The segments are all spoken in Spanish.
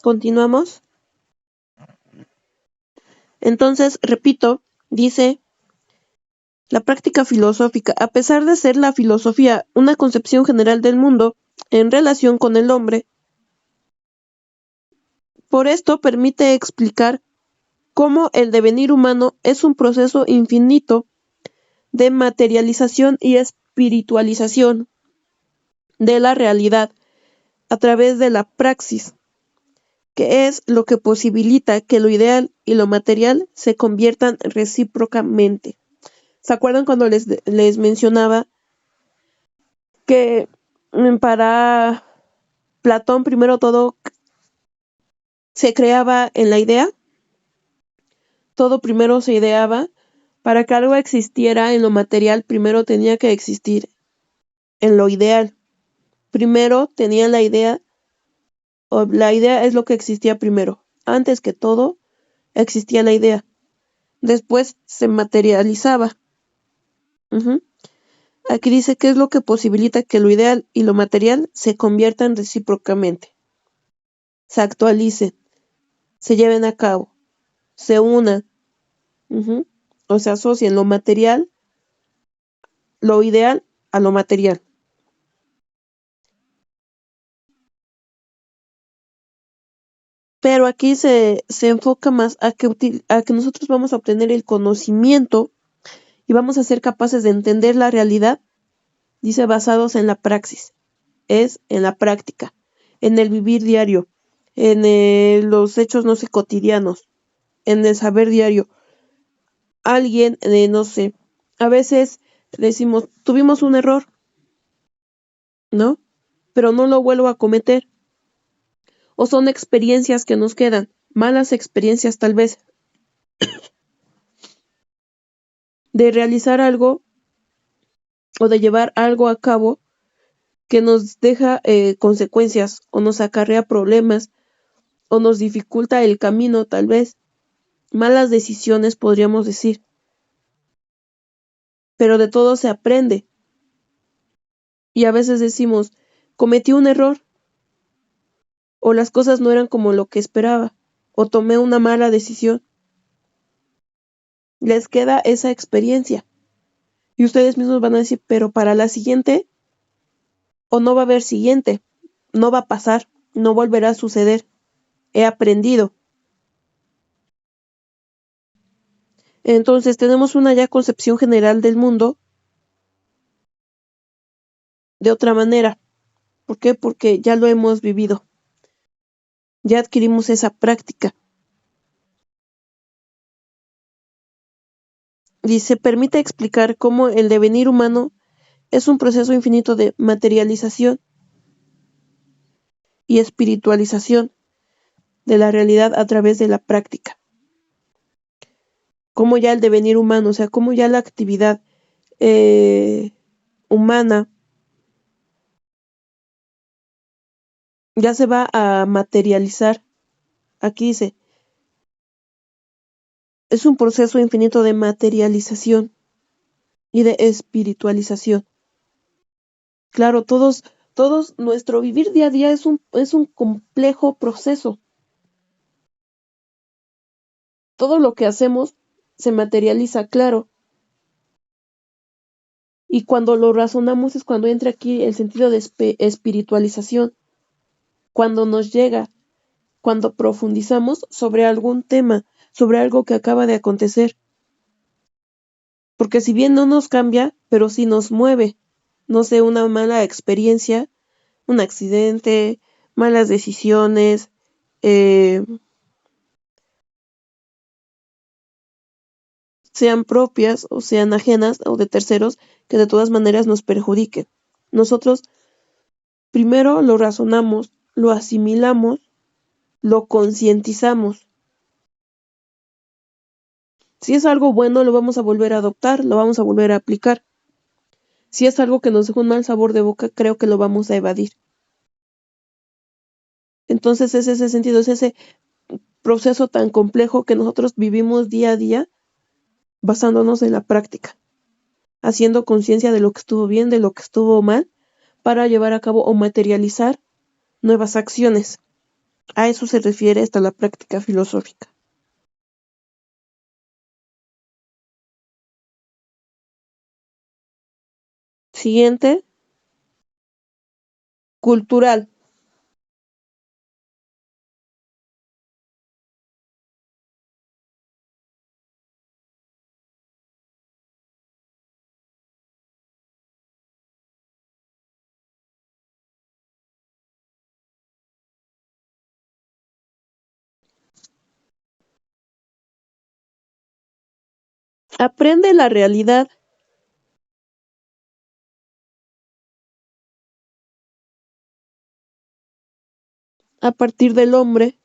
Continuamos. Entonces, repito, dice la práctica filosófica, a pesar de ser la filosofía una concepción general del mundo en relación con el hombre, por esto permite explicar cómo el devenir humano es un proceso infinito de materialización y espiritualización de la realidad a través de la praxis, que es lo que posibilita que lo ideal y lo material se conviertan recíprocamente. ¿Se acuerdan cuando les mencionaba que para Platón primero todo se creaba en la idea? Todo primero se ideaba. Para que algo existiera en lo material, primero tenía que existir en lo ideal. Primero tenía la idea, o la idea es lo que existía primero. Antes que todo, existía la idea. Después se materializaba. Aquí dice que es lo que posibilita que lo ideal y lo material se conviertan recíprocamente, se actualicen, se lleven a cabo, se unan, o se asocien lo material, lo ideal a lo material. Pero aquí se enfoca más a que nosotros vamos a obtener el conocimiento y vamos a ser capaces de entender la realidad, dice, basados en la praxis, es en la práctica, en el vivir diario, en los hechos, no sé, cotidianos, en el saber diario. Alguien, no sé, a veces decimos, tuvimos un error, ¿no? Pero no lo vuelvo a cometer. O son experiencias que nos quedan, malas experiencias tal vez, de realizar algo o de llevar algo a cabo que nos deja consecuencias o nos acarrea problemas o nos dificulta el camino tal vez. Malas decisiones podríamos decir. Pero de todo se aprende. Y a veces decimos, cometí un error, o las cosas no eran como lo que esperaba, o tomé una mala decisión. Les queda esa experiencia. Y ustedes mismos van a decir, pero para la siguiente, o no va a haber siguiente, no va a pasar, no volverá a suceder. He aprendido. Entonces tenemos una ya concepción general del mundo de otra manera. ¿Por qué? Porque ya lo hemos vivido. Ya adquirimos esa práctica. Y se permite explicar cómo el devenir humano es un proceso infinito de materialización y espiritualización de la realidad a través de la práctica. Como ya el devenir humano, o sea, como ya la actividad humana ya se va a materializar. Aquí dice, es un proceso infinito de materialización y de espiritualización. Claro, todos nuestro vivir día a día es un complejo proceso. Todo lo que hacemos se materializa, claro. Y cuando lo razonamos es cuando entra aquí el sentido de espiritualización. Cuando nos llega, cuando profundizamos sobre algún tema, sobre algo que acaba de acontecer. Porque si bien no nos cambia, pero sí nos mueve. No sé, una mala experiencia, un accidente, malas decisiones, sean propias o sean ajenas o de terceros, que de todas maneras nos perjudiquen. Nosotros primero lo razonamos, lo asimilamos, lo concientizamos. Si es algo bueno, lo vamos a volver a adoptar, lo vamos a volver a aplicar. Si es algo que nos deja un mal sabor de boca, creo que lo vamos a evadir. Entonces es ese sentido, es ese proceso tan complejo que nosotros vivimos día a día basándonos en la práctica, haciendo conciencia de lo que estuvo bien, de lo que estuvo mal, para llevar a cabo o materializar nuevas acciones. A eso se refiere esta la práctica filosófica. Siguiente, cultural. Aprende la realidad a partir del hombre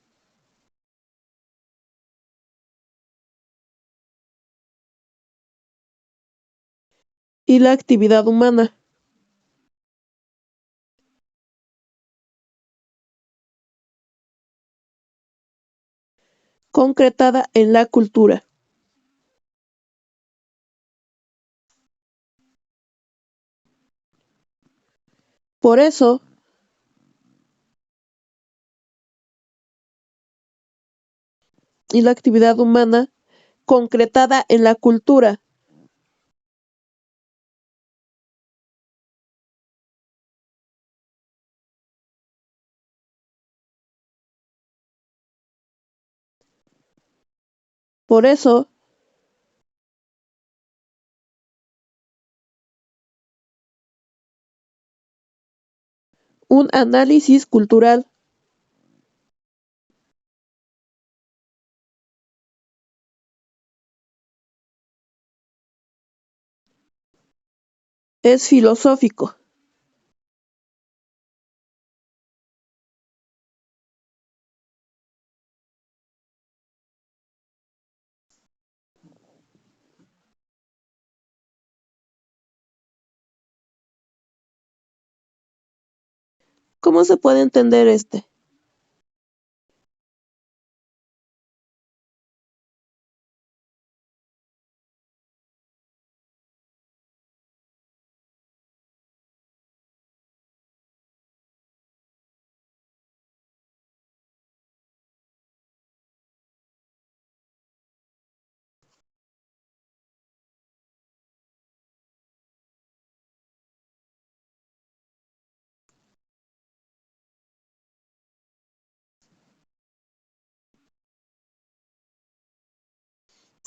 y la actividad humana, concretada en la cultura. Por eso, y la actividad humana, concretada en la cultura. Por eso, un análisis cultural es filosófico. ¿Cómo se puede entender este?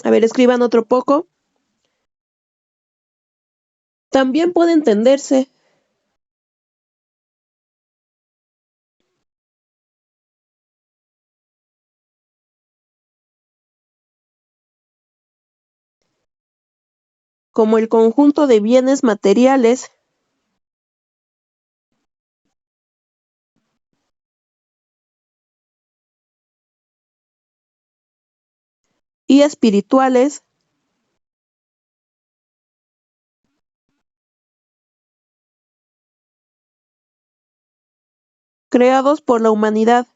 A ver, escriban otro poco. También puede entenderse como el conjunto de bienes materiales y espirituales creados por la humanidad,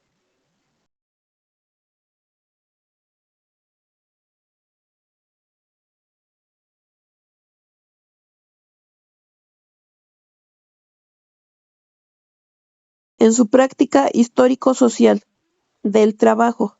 en su práctica histórico-social del trabajo.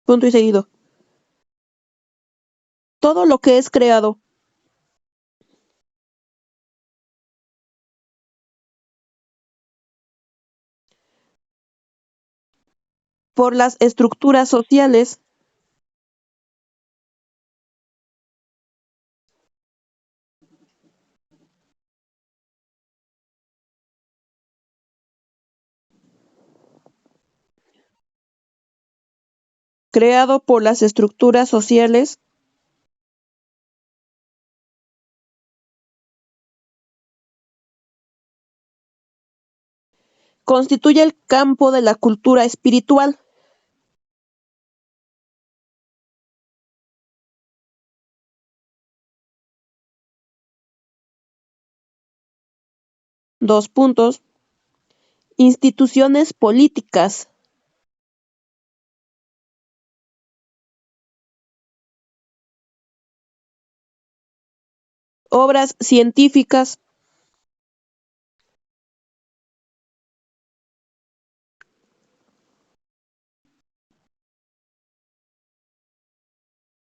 Punto y seguido. Todo lo que es creado por las estructuras sociales creado por las estructuras sociales constituye el campo de la cultura espiritual. Dos puntos. Instituciones políticas. Obras científicas.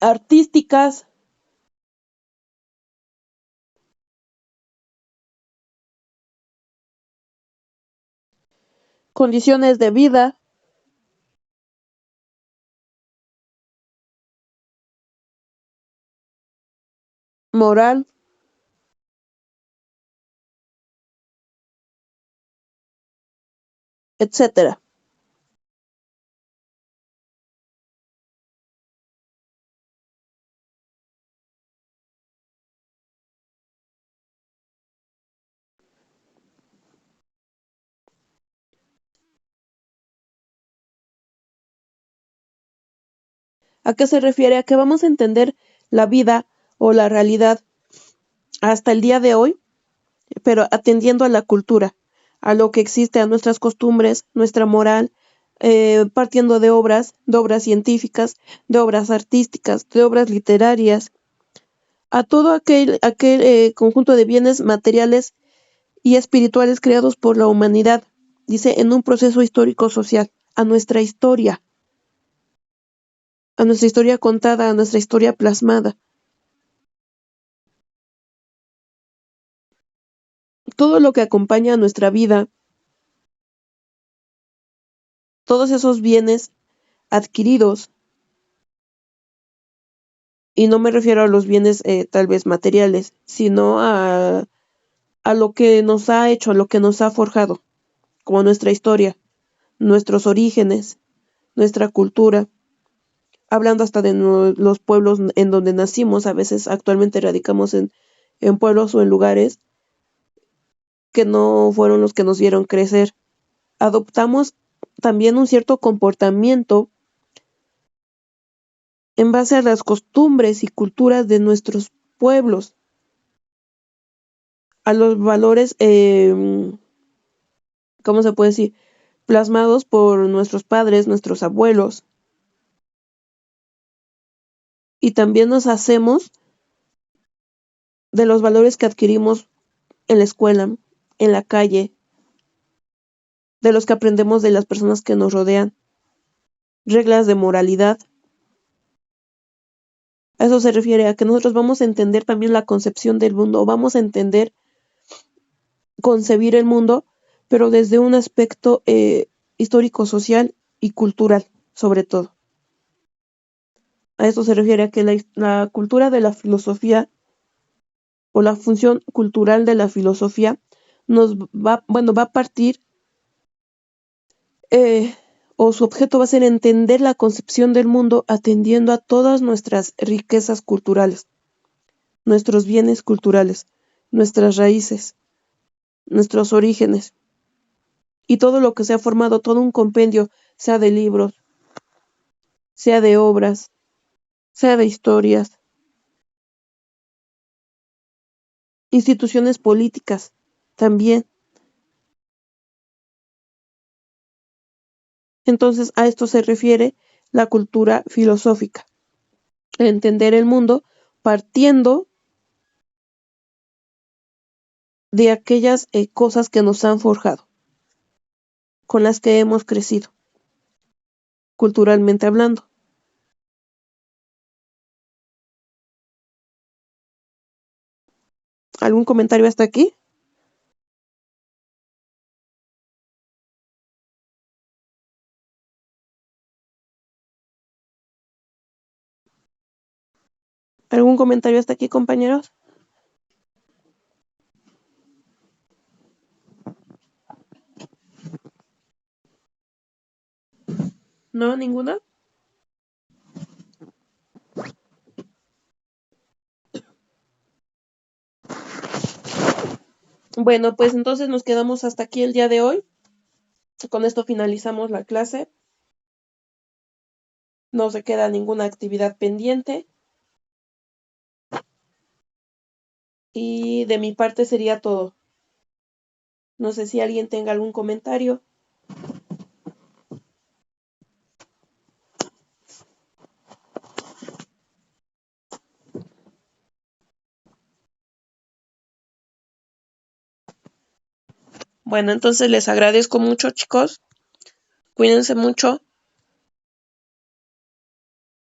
Artísticas. Condiciones de vida. Moral. Etcétera. ¿A qué se refiere? A que vamos a entender la vida o la realidad hasta el día de hoy, pero atendiendo a la cultura, a lo que existe, a nuestras costumbres, nuestra moral, partiendo de obras científicas, de obras artísticas, de obras literarias, a todo aquel conjunto de bienes materiales y espirituales creados por la humanidad, dice, en un proceso histórico-social, a nuestra historia contada, a nuestra historia plasmada. Todo lo que acompaña a nuestra vida, todos esos bienes adquiridos, y no me refiero a los bienes tal vez materiales, sino a lo que nos ha hecho, a lo que nos ha forjado, como nuestra historia, nuestros orígenes, nuestra cultura, hablando hasta de los pueblos en donde nacimos, a veces actualmente radicamos en pueblos o en lugares que no fueron los que nos vieron crecer. Adoptamos también un cierto comportamiento en base a las costumbres y culturas de nuestros pueblos, a los valores, ¿cómo se puede decir? Plasmados por nuestros padres, nuestros abuelos, y también nos hacemos de los valores que adquirimos en la escuela, en la calle, de los que aprendemos de las personas que nos rodean, reglas de moralidad. A eso se refiere, a que nosotros vamos a entender también la concepción del mundo, vamos a entender, concebir el mundo, pero desde un aspecto histórico, social y cultural, sobre todo. A eso se refiere, a que la cultura de la filosofía o la función cultural de la filosofía va a partir, eh, o su objeto va a ser entender la concepción del mundo atendiendo a todas nuestras riquezas culturales, nuestros bienes culturales, nuestras raíces, nuestros orígenes y todo lo que se ha formado, todo un compendio, sea de libros, sea de obras, sea de historias, instituciones políticas también. Entonces a esto se refiere la cultura filosófica, entender el mundo partiendo de aquellas cosas que nos han forjado, con las que hemos crecido, culturalmente hablando. ¿Algún comentario hasta aquí? ¿Algún comentario hasta aquí, compañeros? ¿No? ¿Ninguna? Bueno, pues entonces nos quedamos hasta aquí el día de hoy. Con esto finalizamos la clase. No se queda ninguna actividad pendiente. Y de mi parte sería todo. No sé si alguien tenga algún comentario. Bueno, entonces les agradezco mucho, chicos. Cuídense mucho.